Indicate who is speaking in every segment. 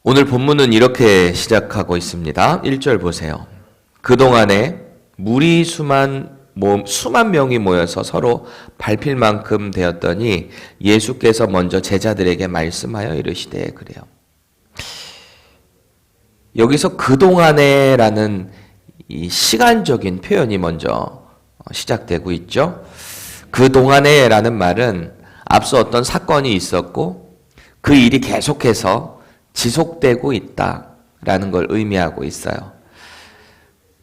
Speaker 1: 오늘 본문은 이렇게 시작하고 있습니다. 1절 보세요. 그동안에 무리 수만 명이 모여서 서로 밟힐 만큼 되었더니 예수께서 먼저 제자들에게 말씀하여 이르시되 그래요. 여기서 그동안에 라는 이 시간적인 표현이 먼저 시작되고 있죠. 그동안에 라는 말은 앞서 어떤 사건이 있었고 그 일이 계속해서 지속되고 있다라는 걸 의미하고 있어요.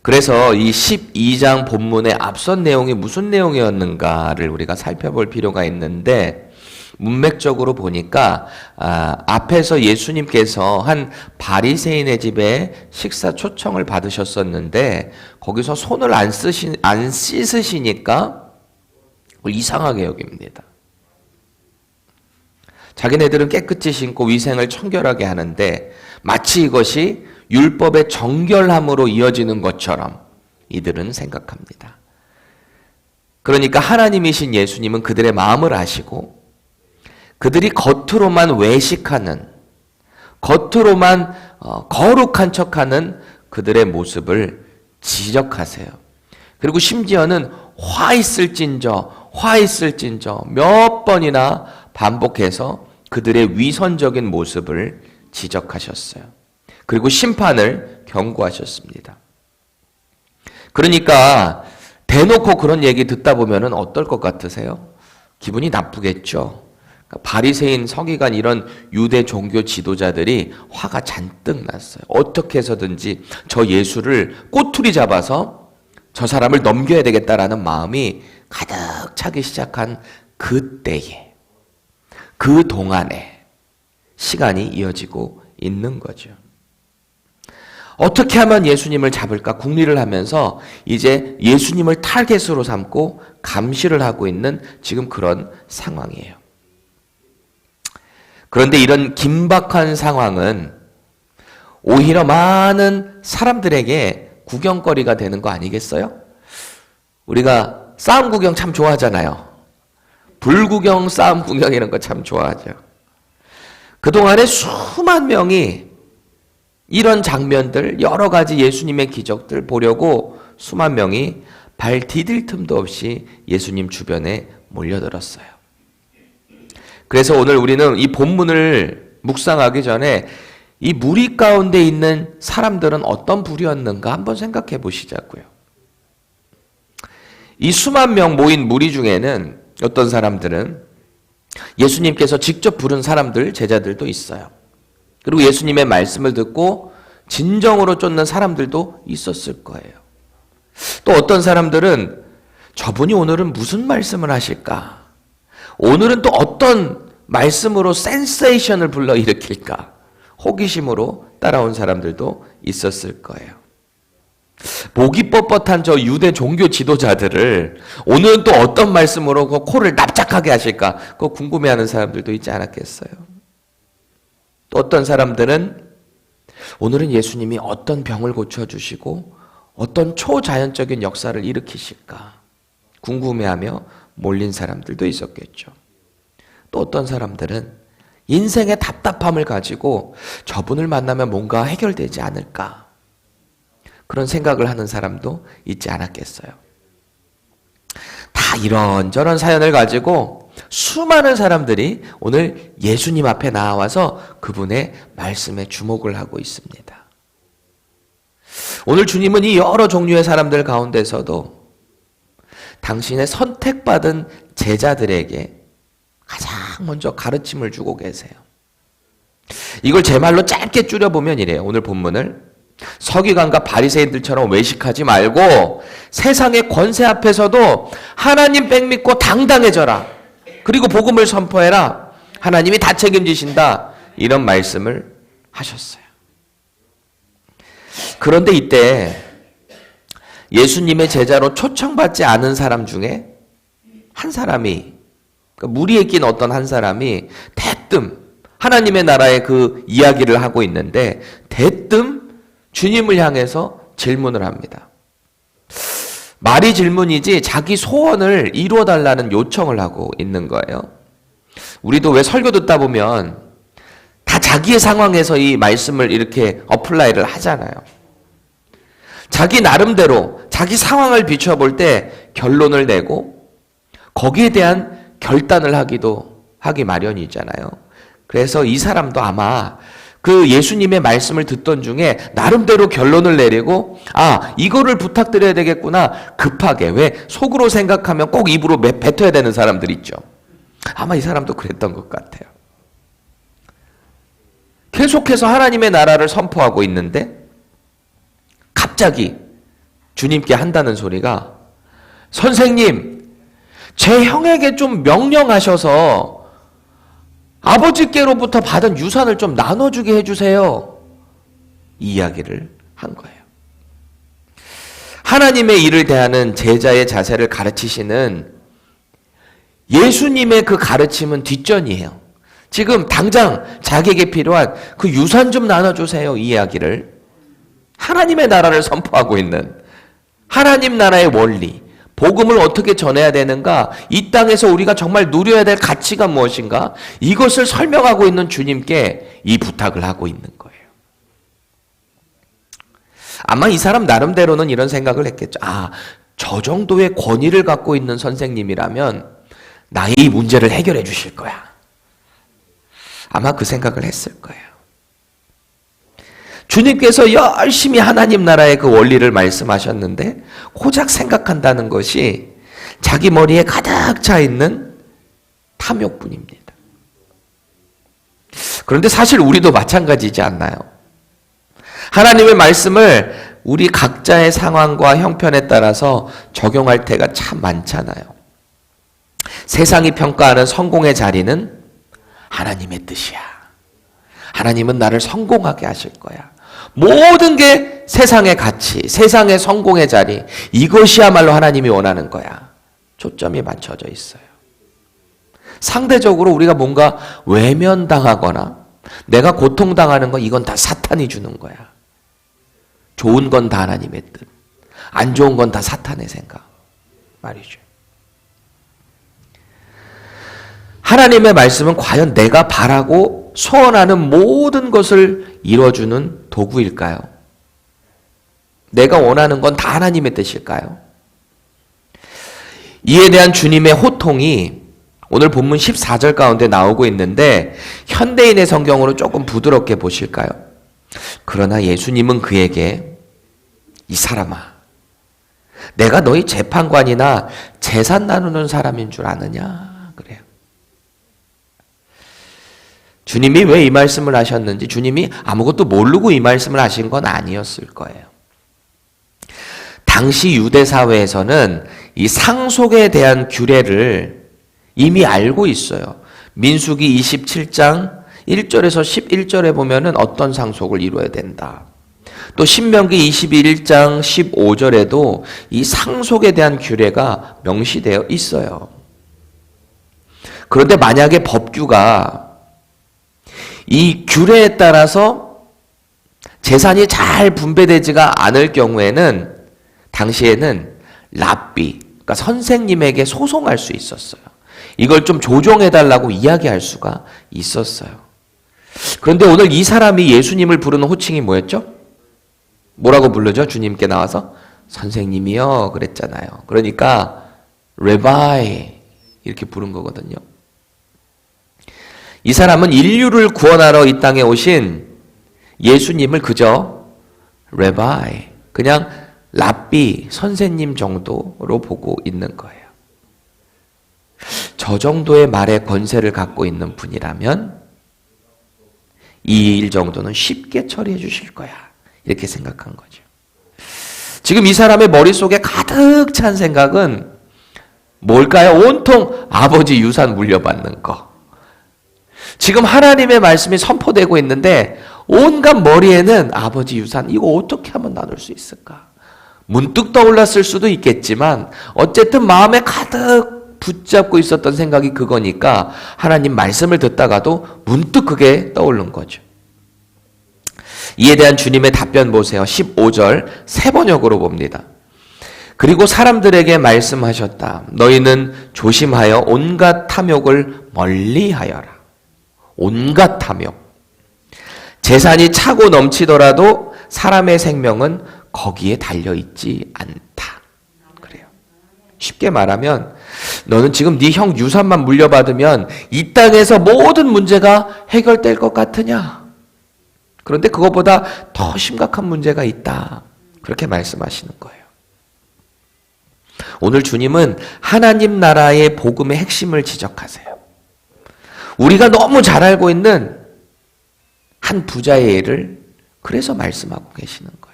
Speaker 1: 그래서 이 12장 본문의 앞선 내용이 무슨 내용이었는가를 우리가 살펴볼 필요가 있는데 문맥적으로 보니까 앞에서 예수님께서 한 바리새인의 집에 식사 초청을 받으셨었는데 거기서 손을 안 씻으시니까 이상하게 여깁니다. 자기네들은 깨끗이 신고 위생을 청결하게 하는데 마치 이것이 율법의 정결함으로 이어지는 것처럼 이들은 생각합니다. 그러니까 하나님이신 예수님은 그들의 마음을 아시고 그들이 겉으로만 외식하는, 겉으로만 거룩한 척하는 그들의 모습을 지적하세요. 그리고 심지어는 화 있을진저 몇 번이나 반복해서 그들의 위선적인 모습을 지적하셨어요. 그리고 심판을 경고하셨습니다. 그러니까 대놓고 그런 얘기 듣다 보면 어떨 것 같으세요? 기분이 나쁘겠죠. 바리새인, 서기관 이런 유대 종교 지도자들이 화가 잔뜩 났어요. 어떻게 해서든지 저 예수를 꼬투리 잡아서 저 사람을 넘겨야 되겠다라는 마음이 가득 차기 시작한 그때에, 그 동안에 시간이 이어지고 있는 거죠. 어떻게 하면 예수님을 잡을까 궁리를 하면서 이제 예수님을 타겟으로 삼고 감시를 하고 있는 지금 그런 상황이에요. 그런데 이런 긴박한 상황은 오히려 많은 사람들에게 구경거리가 되는 거 아니겠어요? 우리가 싸움 구경 참 좋아하잖아요. 불구경, 싸움 구경 이런 거 참 좋아하죠. 그동안에 수만 명이 이런 장면들, 여러 가지 예수님의 기적들 보려고 수만 명이 발 디딜 틈도 없이 예수님 주변에 몰려들었어요. 그래서 오늘 우리는 이 본문을 묵상하기 전에 이 무리 가운데 있는 사람들은 어떤 부류였는가 한번 생각해 보시자고요. 이 수만 명 모인 무리 중에는 어떤 사람들은 예수님께서 직접 부른 사람들, 제자들도 있어요. 그리고 예수님의 말씀을 듣고 진정으로 쫓는 사람들도 있었을 거예요. 또 어떤 사람들은 저분이 오늘은 무슨 말씀을 하실까? 오늘은 또 어떤 말씀으로 센세이션을 불러일으킬까? 호기심으로 따라온 사람들도 있었을 거예요. 목이 뻣뻣한 저 유대 종교 지도자들을 오늘은 또 어떤 말씀으로 그 코를 납작하게 하실까? 그거 궁금해하는 사람들도 있지 않았겠어요? 또 어떤 사람들은 오늘은 예수님이 어떤 병을 고쳐주시고 어떤 초자연적인 역사를 일으키실까? 궁금해하며 몰린 사람들도 있었겠죠. 또 어떤 사람들은 인생의 답답함을 가지고 저분을 만나면 뭔가 해결되지 않을까? 그런 생각을 하는 사람도 있지 않았겠어요. 다 이런저런 사연을 가지고 수많은 사람들이 오늘 예수님 앞에 나와서 그분의 말씀에 주목을 하고 있습니다. 오늘 주님은 이 여러 종류의 사람들 가운데서도 당신의 선택받은 제자들에게 가장 먼저 가르침을 주고 계세요. 이걸 제 말로 짧게 줄여보면 이래요. 오늘 본문을 서기관과 바리새인들처럼 외식하지 말고 세상의 권세 앞에서도 하나님 백 믿고 당당해져라. 그리고 복음을 선포해라. 하나님이 다 책임지신다. 이런 말씀을 하셨어요. 그런데 이때 예수님의 제자로 초청받지 않은 사람 중에 한 사람이, 그러니까 무리에 낀 어떤 한 사람이 대뜸 하나님의 나라의 그 이야기를 하고 있는데 대뜸 주님을 향해서 질문을 합니다. 말이 질문이지 자기 소원을 이루어달라는 요청을 하고 있는 거예요. 우리도 왜 설교 듣다 보면 다 자기의 상황에서 이 말씀을 이렇게 어플라이를 하잖아요. 자기 나름대로 자기 상황을 비춰볼 때 결론을 내고 거기에 대한 결단을 하기 마련이잖아요. 그래서 이 사람도 아마 그 예수님의 말씀을 듣던 중에 나름대로 결론을 내리고 이거를 부탁드려야 되겠구나. 급하게. 왜 속으로 생각하면 꼭 입으로 뱉어야 되는 사람들 있죠. 아마 이 사람도 그랬던 것 같아요. 계속해서 하나님의 나라를 선포하고 있는데 갑자기 주님께 한다는 소리가, 선생님, 제 형에게 좀 명령하셔서 아버지께로부터 받은 유산을 좀 나눠주게 해주세요. 이 이야기를 한 거예요. 하나님의 일을 대하는 제자의 자세를 가르치시는 예수님의 그 가르침은 뒷전이에요. 지금 당장 자기에게 필요한 그 유산 좀 나눠주세요. 이 이야기를 하나님의 나라를 선포하고 있는, 하나님 나라의 원리, 복음을 어떻게 전해야 되는가, 이 땅에서 우리가 정말 누려야 될 가치가 무엇인가, 이것을 설명하고 있는 주님께 이 부탁을 하고 있는 거예요. 아마 이 사람 나름대로는 이런 생각을 했겠죠. 저 정도의 권위를 갖고 있는 선생님이라면 나의 이 문제를 해결해 주실 거야. 아마 그 생각을 했을 거예요. 주님께서 열심히 하나님 나라의 그 원리를 말씀하셨는데 고작 생각한다는 것이 자기 머리에 가득 차 있는 탐욕뿐입니다. 그런데 사실 우리도 마찬가지지 않나요? 하나님의 말씀을 우리 각자의 상황과 형편에 따라서 적용할 때가 참 많잖아요. 세상이 평가하는 성공의 자리는 하나님의 뜻이야. 하나님은 나를 성공하게 하실 거야. 모든 게 세상의 가치, 세상의 성공의 자리, 이것이야말로 하나님이 원하는 거야. 초점이 맞춰져 있어요. 상대적으로 우리가 뭔가 외면당하거나 내가 고통당하는 건 이건 다 사탄이 주는 거야. 좋은 건 다 하나님의 뜻, 안 좋은 건 다 사탄의 생각 말이죠. 하나님의 말씀은 과연 내가 바라고 소원하는 모든 것을 이뤄주는 도구일까요? 내가 원하는 건 다 하나님의 뜻일까요? 이에 대한 주님의 호통이 오늘 본문 14절 가운데 나오고 있는데 현대인의 성경으로 조금 부드럽게 보실까요? 그러나 예수님은 그에게, 이 사람아, 내가 너희 재판관이나 재산 나누는 사람인 줄 아느냐? 그래요. 주님이 왜 이 말씀을 하셨는지, 주님이 아무것도 모르고 이 말씀을 하신 건 아니었을 거예요. 당시 유대 사회에서는 이 상속에 대한 규례를 이미 알고 있어요. 민수기 27장 1절에서 11절에 보면은 어떤 상속을 이루어야 된다. 또 신명기 21장 15절에도 이 상속에 대한 규례가 명시되어 있어요. 그런데 만약에 법규가 이 규례에 따라서 재산이 잘 분배되지가 않을 경우에는 당시에는 랍비, 그러니까 선생님에게 소송할 수 있었어요. 이걸 좀 조정해달라고 이야기할 수가 있었어요. 그런데 오늘 이 사람이 예수님을 부르는 호칭이 뭐였죠? 뭐라고 부르죠? 주님께 나와서 선생님이요 그랬잖아요. 그러니까 레바이 이렇게 부른 거거든요. 이 사람은 인류를 구원하러 이 땅에 오신 예수님을 그저 레바이, 그냥 랍비, 선생님 정도로 보고 있는 거예요. 저 정도의 말의 권세를 갖고 있는 분이라면 이 일 정도는 쉽게 처리해 주실 거야. 이렇게 생각한 거죠. 지금 이 사람의 머릿속에 가득 찬 생각은 뭘까요? 온통 아버지 유산 물려받는 거. 지금 하나님의 말씀이 선포되고 있는데 온갖 머리에는 아버지 유산, 이거 어떻게 하면 나눌 수 있을까? 문득 떠올랐을 수도 있겠지만 어쨌든 마음에 가득 붙잡고 있었던 생각이 그거니까 하나님 말씀을 듣다가도 문득 그게 떠오른 거죠. 이에 대한 주님의 답변 보세요. 15절 세 번역으로 봅니다. 그리고 사람들에게 말씀하셨다. 너희는 조심하여 온갖 탐욕을 멀리하여라. 온갖 탐욕. 재산이 차고 넘치더라도 사람의 생명은 거기에 달려있지 않다. 그래요. 쉽게 말하면 너는 지금 네 형 유산만 물려받으면 이 땅에서 모든 문제가 해결될 것 같으냐? 그런데 그것보다 더 심각한 문제가 있다. 그렇게 말씀하시는 거예요. 오늘 주님은 하나님 나라의 복음의 핵심을 지적하세요. 우리가 너무 잘 알고 있는 한 부자의 예를 그래서 말씀하고 계시는 거예요.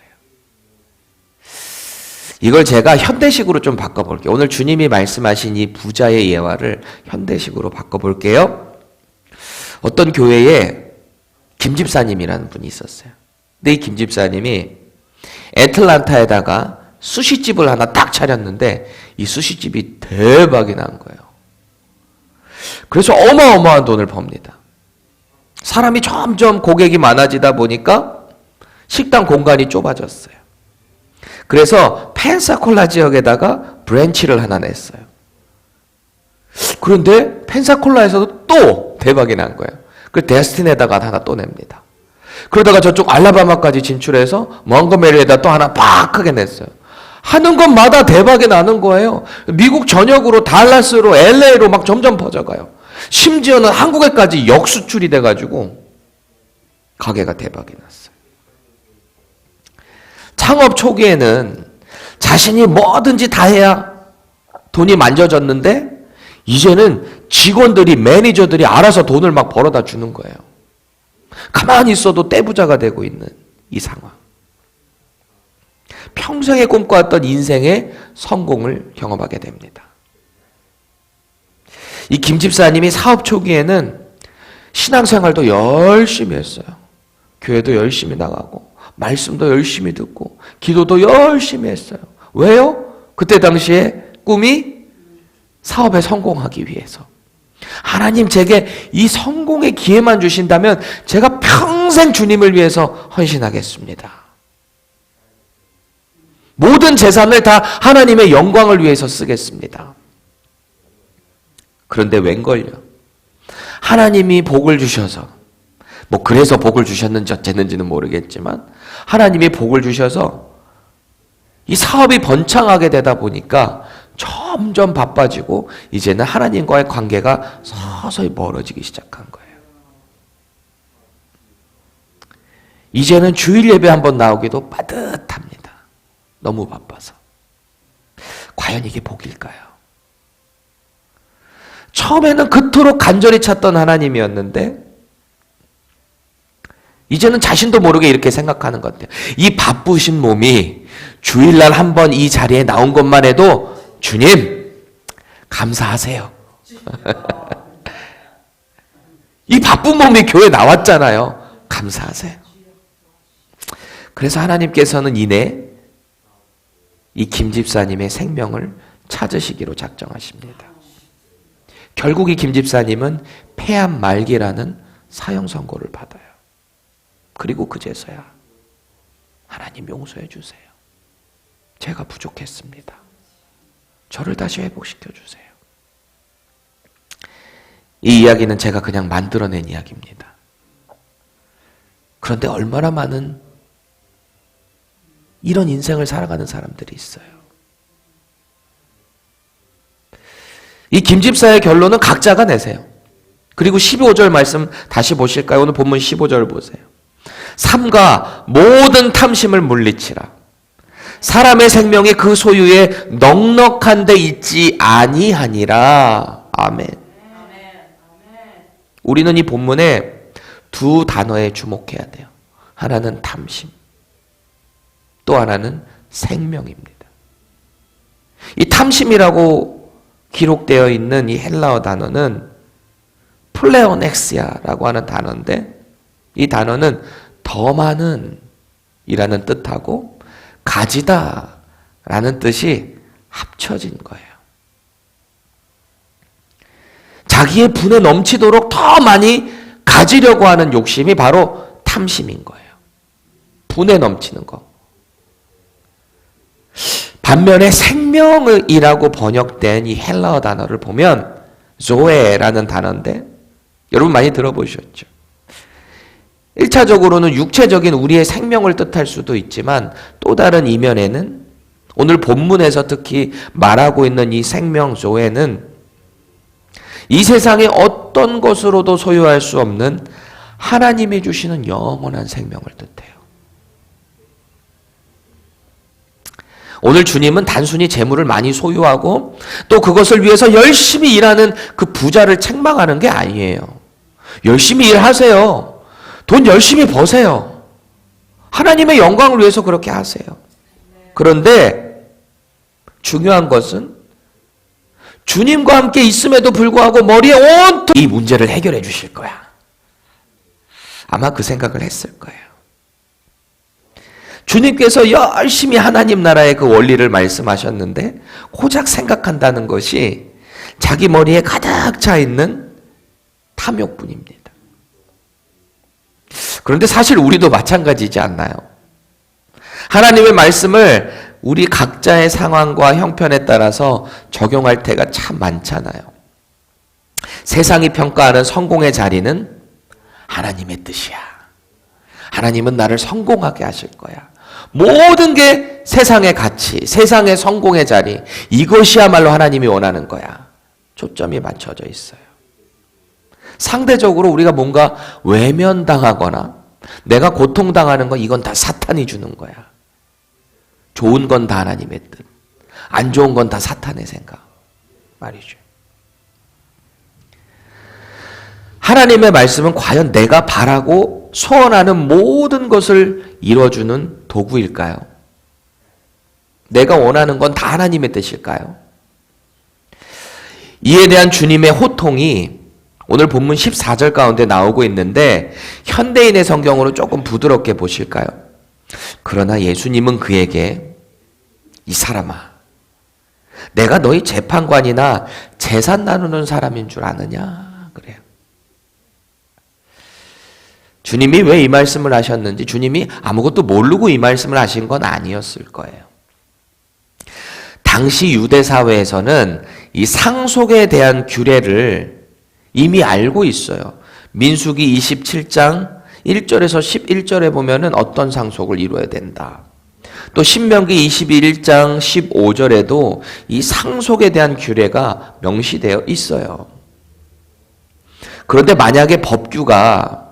Speaker 1: 이걸 제가 현대식으로 좀 바꿔볼게요. 오늘 주님이 말씀하신 이 부자의 예화를 현대식으로 바꿔볼게요. 어떤 교회에 김 집사님이라는 분이 있었어요. 근데 이 김 집사님이 애틀란타에다가 수시집을 하나 딱 차렸는데 이 수시집이 대박이 난 거예요. 그래서 어마어마한 돈을 법니다. 사람이 점점 고객이 많아지다 보니까 식당 공간이 좁아졌어요. 그래서 펜사콜라 지역에다가 브랜치를 하나 냈어요. 그런데 펜사콜라에서도 또 대박이 난 거예요. 그 데스틴에다가 하나 또 냅니다. 그러다가 저쪽 알라바마까지 진출해서 몽고메리에다 또 하나 팍 크게 냈어요. 하는 것마다 대박이 나는 거예요. 미국 전역으로 달라스로 LA로 막 점점 퍼져가요. 심지어는 한국에까지 역수출이 돼가지고 가게가 대박이 났어요. 창업 초기에는 자신이 뭐든지 다 해야 돈이 만져졌는데 이제는 직원들이 매니저들이 알아서 돈을 막 벌어다 주는 거예요. 가만히 있어도 떼부자가 되고 있는 이 상황. 평생에 꿈꿔왔던 인생의 성공을 경험하게 됩니다. 이 김 집사님이 사업 초기에는 신앙생활도 열심히 했어요. 교회도 열심히 나가고 말씀도 열심히 듣고 기도도 열심히 했어요. 왜요? 그때 당시에 꿈이 사업에 성공하기 위해서. 하나님 제게 이 성공의 기회만 주신다면 제가 평생 주님을 위해서 헌신하겠습니다. 모든 재산을 다 하나님의 영광을 위해서 쓰겠습니다. 그런데 웬걸요? 하나님이 복을 주셔서, 뭐 그래서 복을 주셨는지 어쨌는지는 모르겠지만 하나님이 복을 주셔서 이 사업이 번창하게 되다 보니까 점점 바빠지고 이제는 하나님과의 관계가 서서히 멀어지기 시작한 거예요. 이제는 주일 예배 한번 나오기도 빠듯합니다. 너무 바빠서. 과연 이게 복일까요? 처음에는 그토록 간절히 찾던 하나님이었는데 이제는 자신도 모르게 이렇게 생각하는 것 같아요. 이 바쁘신 몸이 주일날 한번 이 자리에 나온 것만 해도 주님 감사하세요. 이 바쁜 몸이 교회 나왔잖아요. 감사하세요. 그래서 하나님께서는 이내 이 김 집사님의 생명을 찾으시기로 작정하십니다. 결국 이 김 집사님은 폐암 말기라는 사형 선고를 받아요. 그리고 그제서야 하나님 용서해 주세요. 제가 부족했습니다. 저를 다시 회복시켜 주세요. 이 이야기는 제가 그냥 만들어낸 이야기입니다. 그런데 얼마나 많은 이런 인생을 살아가는 사람들이 있어요. 이 김집사의 결론은 각자가 내세요. 그리고 15절 말씀 다시 보실까요? 오늘 본문 15절 보세요. 삼가 모든 탐심을 물리치라. 사람의 생명이 그 소유에 넉넉한 데 있지 아니하니라. 아멘. 우리는 이 본문에 두 단어에 주목해야 돼요. 하나는 탐심, 또 하나는 생명입니다. 이 탐심이라고 기록되어 있는 이 헬라어 단어는 플레오넥시아라고 하는 단어인데 이 단어는 더 많은 이라는 뜻하고 가지다 라는 뜻이 합쳐진 거예요. 자기의 분에 넘치도록 더 많이 가지려고 하는 욕심이 바로 탐심인 거예요. 분에 넘치는 거. 반면에 생명이라고 번역된 이 헬라어 단어를 보면 조에라는 단어인데 여러분 많이 들어보셨죠? 1차적으로는 육체적인 우리의 생명을 뜻할 수도 있지만 또 다른 이면에는 오늘 본문에서 특히 말하고 있는 이 생명 조에는 이 세상의 어떤 것으로도 소유할 수 없는 하나님이 주시는 영원한 생명을 뜻해요. 오늘 주님은 단순히 재물을 많이 소유하고 또 그것을 위해서 열심히 일하는 그 부자를 책망하는 게 아니에요. 열심히 일하세요. 돈 열심히 버세요. 하나님의 영광을 위해서 그렇게 하세요. 그런데 중요한 것은 주님과 함께 있음에도 불구하고 머리에 온통 이 문제를 해결해 주실 거야. 아마 그 생각을 했을 거예요. 주님께서 열심히 하나님 나라의 그 원리를 말씀하셨는데 고작 생각한다는 것이 자기 머리에 가득 차 있는 탐욕뿐입니다. 그런데 사실 우리도 마찬가지지 않나요? 하나님의 말씀을 우리 각자의 상황과 형편에 따라서 적용할 때가 참 많잖아요. 세상이 평가하는 성공의 자리는 하나님의 뜻이야. 하나님은 나를 성공하게 하실 거야. 모든 게 세상의 가치, 세상의 성공의 자리, 이것이야말로 하나님이 원하는 거야. 초점이 맞춰져 있어요. 상대적으로 우리가 뭔가 외면당하거나 내가 고통당하는 건 이건 다 사탄이 주는 거야. 좋은 건 다 하나님의 뜻, 안 좋은 건 다 사탄의 생각 말이죠. 하나님의 말씀은 과연 내가 바라고 소원하는 모든 것을 이뤄주는 도구일까요? 내가 원하는 건 다 하나님의 뜻일까요? 이에 대한 주님의 호통이 오늘 본문 14절 가운데 나오고 있는데 현대인의 성경으로 조금 부드럽게 보실까요? 그러나 예수님은 그에게 이 사람아, 내가 너희 재판관이나 재산 나누는 사람인 줄 아느냐? 그래요. 주님이 왜 이 말씀을 하셨는지 주님이 아무것도 모르고 이 말씀을 하신 건 아니었을 거예요. 당시 유대 사회에서는 이 상속에 대한 규례를 이미 알고 있어요. 민수기 27장 1절에서 11절에 보면은 어떤 상속을 이루어야 된다. 또 신명기 21장 15절에도 이 상속에 대한 규례가 명시되어 있어요. 그런데 만약에 법규가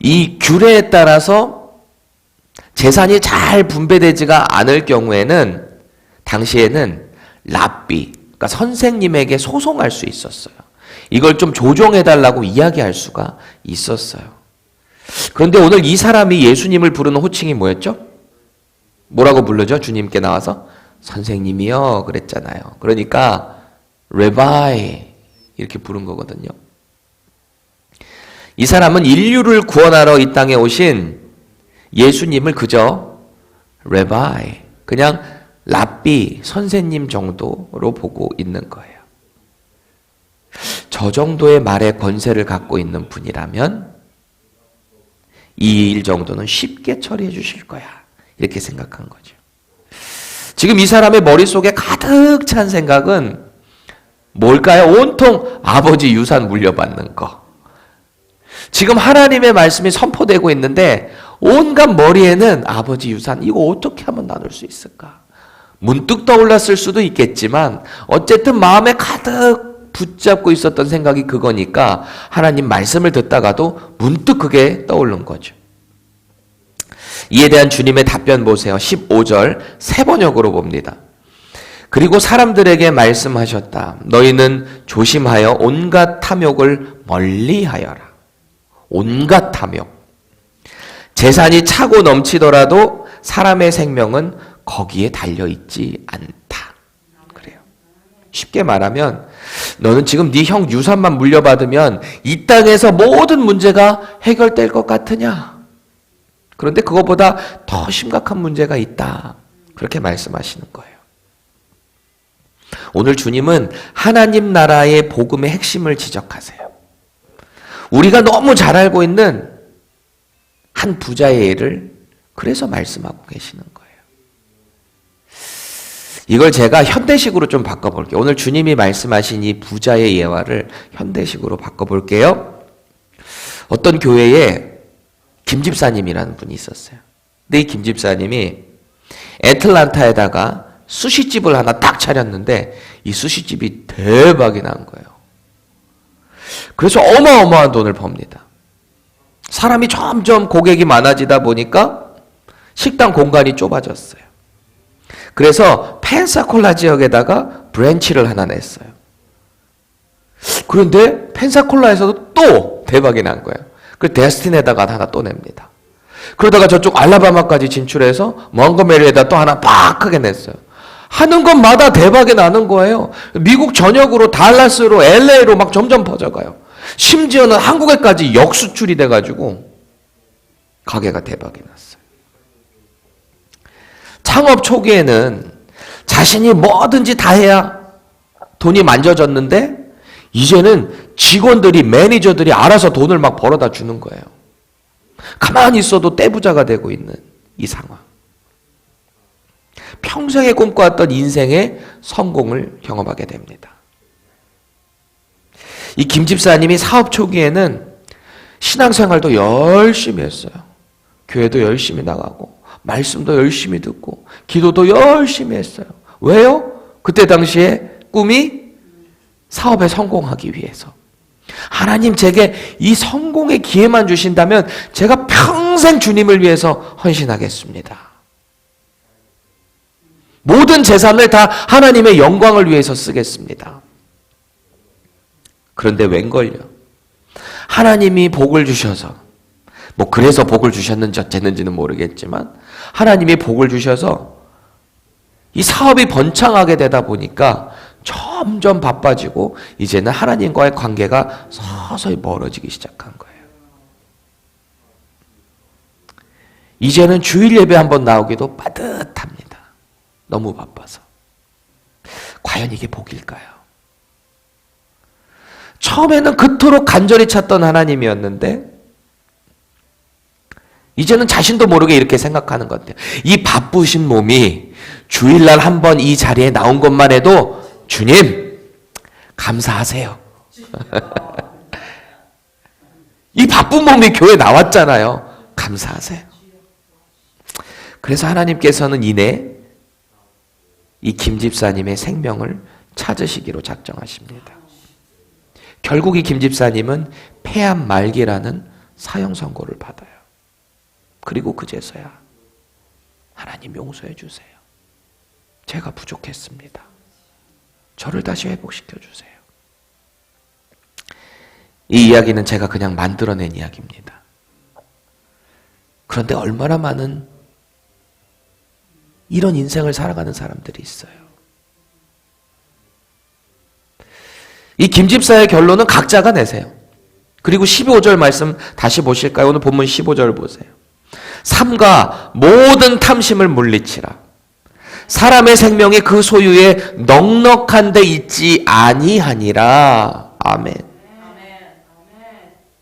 Speaker 1: 이 규례에 따라서 재산이 잘 분배되지가 않을 경우에는 당시에는 랍비, 그러니까 선생님에게 소송할 수 있었어요. 이걸 좀 조정해달라고 이야기할 수가 있었어요. 그런데 오늘 이 사람이 예수님을 부르는 호칭이 뭐였죠? 뭐라고 부르죠? 주님께 나와서 선생님이요 그랬잖아요. 그러니까 레바이 이렇게 부른 거거든요. 이 사람은 인류를 구원하러 이 땅에 오신 예수님을 그저 레바이, 그냥 랍비, 선생님 정도로 보고 있는 거예요. 저 정도의 말의 권세를 갖고 있는 분이라면 이 일 정도는 쉽게 처리해 주실 거야. 이렇게 생각한 거죠. 지금 이 사람의 머릿속에 가득 찬 생각은 뭘까요? 온통 아버지 유산 물려받는 거. 지금 하나님의 말씀이 선포되고 있는데 온갖 머리에는 아버지 유산 이거 어떻게 하면 나눌 수 있을까? 문득 떠올랐을 수도 있겠지만 어쨌든 마음에 가득 붙잡고 있었던 생각이 그거니까 하나님 말씀을 듣다가도 문득 그게 떠오른 거죠. 이에 대한 주님의 답변 보세요. 15절 새 번역으로 봅니다. 그리고 사람들에게 말씀하셨다. 너희는 조심하여 온갖 탐욕을 멀리하여라. 온갖 탐욕. 재산이 차고 넘치더라도 사람의 생명은 거기에 달려있지 않다. 그래요. 쉽게 말하면 너는 지금 네 형 유산만 물려받으면 이 땅에서 모든 문제가 해결될 것 같으냐? 그런데 그것보다 더 심각한 문제가 있다. 그렇게 말씀하시는 거예요. 오늘 주님은 하나님 나라의 복음의 핵심을 지적하세요. 우리가 너무 잘 알고 있는 한 부자의 예를 그래서 말씀하고 계시는 거예요. 이걸 제가 현대식으로 좀 바꿔볼게요. 오늘 주님이 말씀하신 이 부자의 예화를 현대식으로 바꿔볼게요. 어떤 교회에 김 집사님이라는 분이 있었어요. 근데 이 김 집사님이 애틀란타에다가 수시집을 하나 딱 차렸는데 이 수시집이 대박이 난 거예요. 그래서 어마어마한 돈을 법니다. 사람이 점점 고객이 많아지다 보니까 식당 공간이 좁아졌어요. 그래서 펜사콜라 지역에다가 브랜치를 하나 냈어요. 그런데 펜사콜라에서도 또 대박이 난 거예요. 그 데스틴에다가 하나 또 냅니다. 그러다가 저쪽 알라바마까지 진출해서 몽고메리에다 또 하나 팍 크게 냈어요. 하는 것마다 대박이 나는 거예요. 미국 전역으로 달라스로 LA로 막 점점 퍼져가요. 심지어는 한국에까지 역수출이 돼가지고 가게가 대박이 났어요. 창업 초기에는 자신이 뭐든지 다 해야 돈이 만져졌는데 이제는 직원들이 매니저들이 알아서 돈을 막 벌어다 주는 거예요. 가만히 있어도 떼부자가 되고 있는 이 상황. 평생에 꿈꿔왔던 인생의 성공을 경험하게 됩니다. 이 김 집사님이 사업 초기에는 신앙생활도 열심히 했어요. 교회도 열심히 나가고 말씀도 열심히 듣고 기도도 열심히 했어요. 왜요? 그때 당시에 꿈이 사업에 성공하기 위해서. 하나님 제게 이 성공의 기회만 주신다면 제가 평생 주님을 위해서 헌신하겠습니다. 모든 재산을 다 하나님의 영광을 위해서 쓰겠습니다. 그런데 웬걸요? 하나님이 복을 주셔서, 뭐 그래서 복을 주셨는지 어쨌는지는 모르겠지만 하나님이 복을 주셔서 이 사업이 번창하게 되다 보니까 점점 바빠지고 이제는 하나님과의 관계가 서서히 멀어지기 시작한 거예요. 이제는 주일 예배 한번 나오기도 빠듯합니다. 너무 바빠서. 과연 이게 복일까요? 처음에는 그토록 간절히 찾던 하나님이었는데 이제는 자신도 모르게 이렇게 생각하는 것 같아요. 이 바쁘신 몸이 주일날 한번 이 자리에 나온 것만 해도 주님 감사하세요. 이 바쁜 몸이 교회 나왔잖아요. 감사하세요. 그래서 하나님께서는 이내 이 김 집사님의 생명을 찾으시기로 작정하십니다. 결국 이 김 집사님은 폐암 말기라는 사형 선고를 받아요. 그리고 그제서야 하나님 용서해 주세요. 제가 부족했습니다. 저를 다시 회복시켜 주세요. 이 이야기는 제가 그냥 만들어낸 이야기입니다. 그런데 얼마나 많은 이런 인생을 살아가는 사람들이 있어요. 이 김 집사의 결론은 각자가 내세요. 그리고 15절 말씀 다시 보실까요? 오늘 본문 15절 보세요. 삼가 모든 탐심을 물리치라. 사람의 생명이 그 소유에 넉넉한 데 있지 아니하니라. 아멘.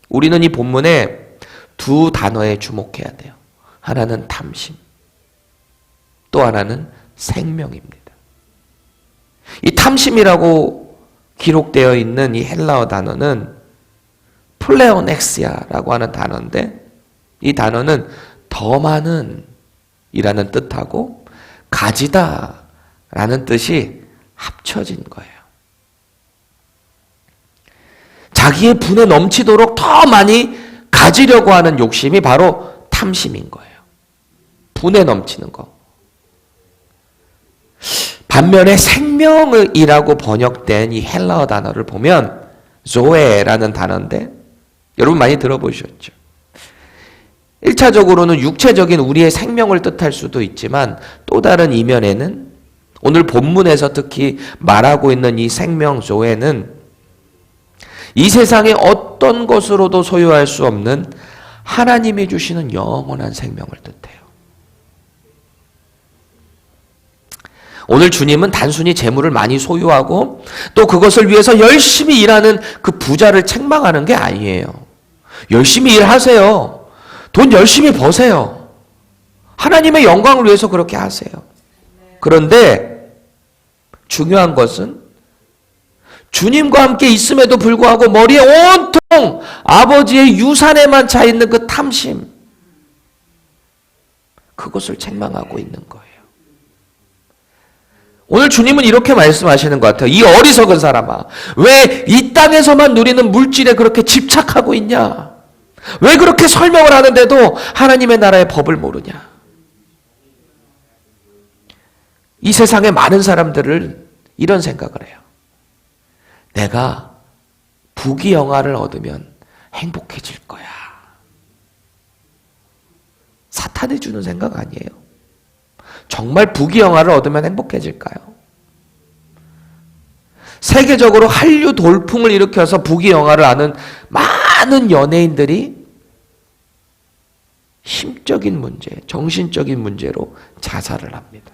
Speaker 1: 우리는 이 본문에 두 단어에 주목해야 돼요. 하나는 탐심, 또 하나는 생명입니다. 이 탐심이라고 기록되어 있는 이 헬라어 단어는 플레오넥시아라고 하는 단어인데 이 단어는 더 많은 이라는 뜻하고 가지다 라는 뜻이 합쳐진 거예요. 자기의 분에 넘치도록 더 많이 가지려고 하는 욕심이 바로 탐심인 거예요. 분에 넘치는 거. 반면에 생명이라고 번역된 이 헬라어 단어를 보면 조에라는 단어인데 여러분 많이 들어보셨죠? 1차적으로는 육체적인 우리의 생명을 뜻할 수도 있지만 또 다른 이면에는 오늘 본문에서 특히 말하고 있는 이 생명 조에는 이 세상의 어떤 것으로도 소유할 수 없는 하나님이 주시는 영원한 생명을 뜻해요. 오늘 주님은 단순히 재물을 많이 소유하고 또 그것을 위해서 열심히 일하는 그 부자를 책망하는 게 아니에요. 열심히 일하세요. 돈 열심히 버세요. 하나님의 영광을 위해서 그렇게 하세요. 그런데 중요한 것은 주님과 함께 있음에도 불구하고 머리에 온통 아버지의 유산에만 차 있는 그 탐심, 그것을 책망하고 있는 거예요. 오늘 주님은 이렇게 말씀하시는 것 같아요. 이 어리석은 사람아, 왜 이 땅에서만 누리는 물질에 그렇게 집착하고 있냐? 왜 그렇게 설명을 하는데도 하나님의 나라의 법을 모르냐? 이 세상의 많은 사람들을 이런 생각을 해요. 내가 부귀영화를 얻으면 행복해질 거야. 사탄이 주는 생각 아니에요. 정말 부귀영화를 얻으면 행복해질까요? 세계적으로 한류 돌풍을 일으켜서 부귀영화를 아는 많은 연예인들이 심적인 문제, 정신적인 문제로 자살을 합니다.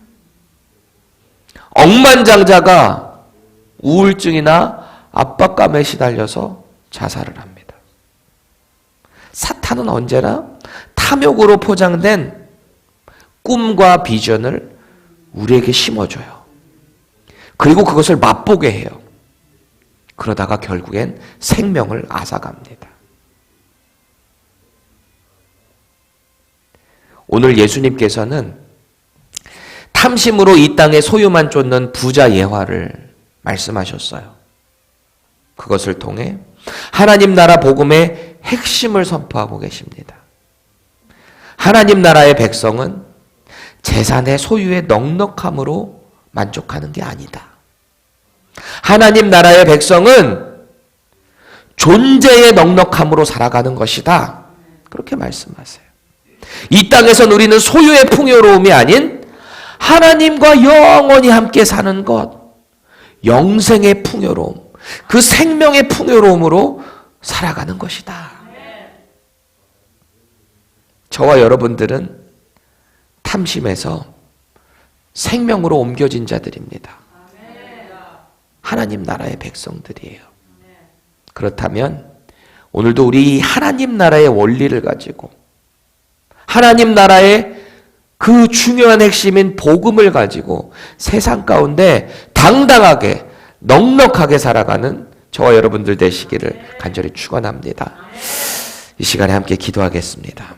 Speaker 1: 억만장자가 우울증이나 압박감에 시달려서 자살을 합니다. 사탄은 언제나 탐욕으로 포장된 꿈과 비전을 우리에게 심어줘요. 그리고 그것을 맛보게 해요. 그러다가 결국엔 생명을 앗아갑니다. 오늘 예수님께서는 탐심으로 이 땅의 소유만 쫓는 부자 예화를 말씀하셨어요. 그것을 통해 하나님 나라 복음의 핵심을 선포하고 계십니다. 하나님 나라의 백성은 재산의 소유의 넉넉함으로 만족하는 게 아니다. 하나님 나라의 백성은 존재의 넉넉함으로 살아가는 것이다. 그렇게 말씀하세요. 이 땅에서 누리는 소유의 풍요로움이 아닌 하나님과 영원히 함께 사는 것, 영생의 풍요로움, 그 생명의 풍요로움으로 살아가는 것이다. 저와 여러분들은 탐심에서 생명으로 옮겨진 자들입니다. 하나님 나라의 백성들이에요. 그렇다면 오늘도 우리 하나님 나라의 원리를 가지고 하나님 나라의 그 중요한 핵심인 복음을 가지고 세상 가운데 당당하게 넉넉하게 살아가는 저와 여러분들 되시기를 간절히 축원합니다. 이 시간에 함께 기도하겠습니다.